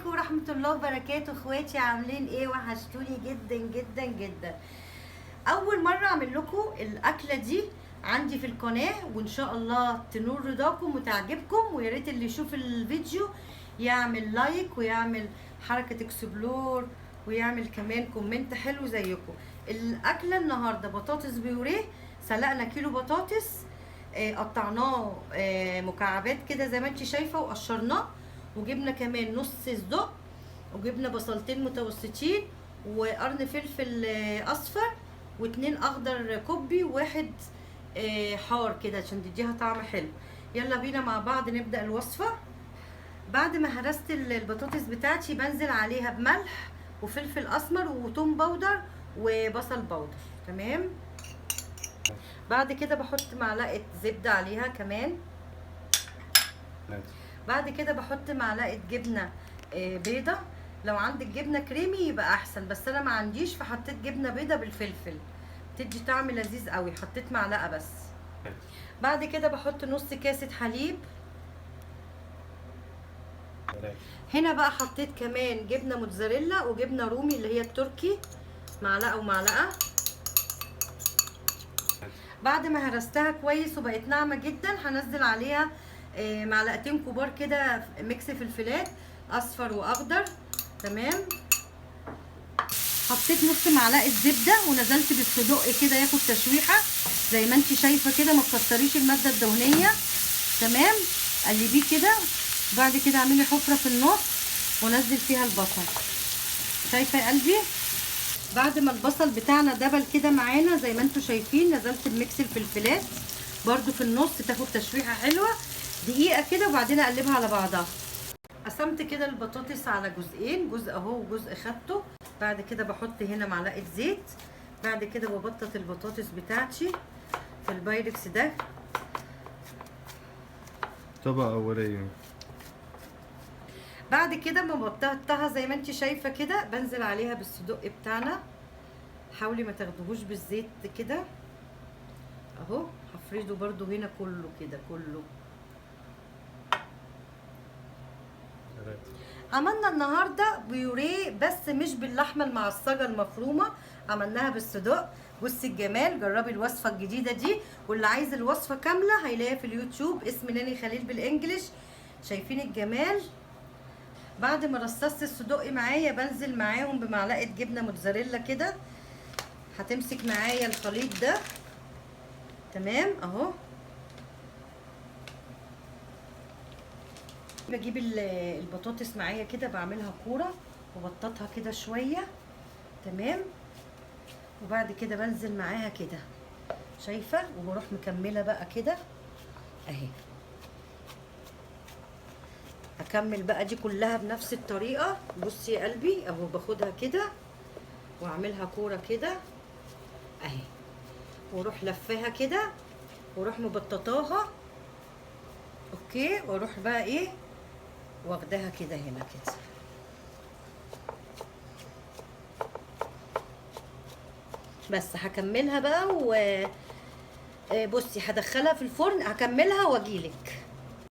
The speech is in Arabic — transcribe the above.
عليكم ورحمة الله وبركاته. اخواتي عاملين ايه؟ وحشتوني جدا جدا جدا. اول مرة اعمل لكم الاكلة دي عندي في القناة، وان شاء الله تنور رضاكم وتعجبكم، ويا ريت اللي يشوف الفيديو يعمل لايك ويعمل حركة اكسبلور ويعمل كمان كومنت حلو زيكم. الاكلة النهاردة بطاطس بيوريه. سلقنا كيلو بطاطس، قطعناه مكعبات كده زي ما انت شايفة، وقشرناه، وجبنا كمان نص صدق، وجبنا بصلتين متوسطين، وقرن فلفل اصفر، واتنين اخضر كوبي، وواحد حار كده عشان تديها طعم حلو. يلا بينا مع بعض نبدأ الوصفة. بعد ما هرست البطاطس بتاعتي بنزل عليها بملح وفلفل اسمر وتوم باودر وبصل باودر. تمام. بعد كده بحط معلقة زبدة عليها كمان. بعد كده بحط معلقة جبنة بيضة. لو عندك جبنة كريمي يبقى احسن، بس انا ما عنديش فحطيت جبنة بيضة بالفلفل، تدي طعم لذيذ قوي. حطيت معلقة بس. بعد كده بحط نص كاسة حليب. هنا بقى حطيت كمان جبنة موتزاريلا وجبنة رومي اللي هي التركي، معلقة ومعلقة. بعد ما هرستها كويس وبقت ناعمة جدا هنزل عليها معلقتين كبار كده ميكس فلفلات اصفر واخضر. تمام. حطيت نص معلقة زبدة ونزلت بالصدق كده ياخد تشويحة زي ما انت شايفة كده، ما تكتريش المادة الدهنية. تمام. قلبيه كده. بعد كده اعملي حفرة في النص ونزل فيها البصل. شايفة يا قلبي؟ بعد ما البصل بتاعنا دبل كده معانا زي ما انتوا شايفين، نزلت بميكس الفلفلات برضو في النص تاخد تشويحة حلوة دقيقة كده، وبعدين اقلبها على بعضها. قسمت كده البطاطس على جزئين، جزء اهو وجزء خدته. بعد كده بحط هنا معلقة زيت. بعد كده ببطط البطاطس بتاعتي في البايركس ده. طبقة أولية. بعد كده ما بططتها زي ما انت شايفة كده، بنزل عليها بالصدق بتاعنا. حاولي ما تاخدوهوش بالزيت كده اهو. هفرده برضو هنا كله كده كله. عملنا النهارده بيوريه بس مش باللحمه المعصجه المفرومه، عملناها بالصدق. بصي الجمال. جربي الوصفه الجديده دي، واللي عايز الوصفه كامله هيلاقيها في اليوتيوب اسم ناني خليل بالانجلش. شايفين الجمال؟ بعد ما رصصت الصدق معايا بنزل معاهم بمعلقه جبنه موتزاريلا كده، هتمسك معايا الخليط ده. تمام اهو. بجيب البطاطس معايا كده، بعملها كوره وبططها كده شويه. تمام. وبعد كده بنزل معاها كده، شايفه؟ وبروح مكمله بقى كده اهي. اكمل بقى دي كلها بنفس الطريقه. بصي يا قلبي اهو، باخدها كده واعملها كوره كده اهي، واروح لفاها كده واروح مبططاها. اوكي. واروح بقى ايه واخداها كده هنا كده. بس هكملها بقى بصي هدخلها في الفرن، هكملها واجيلك.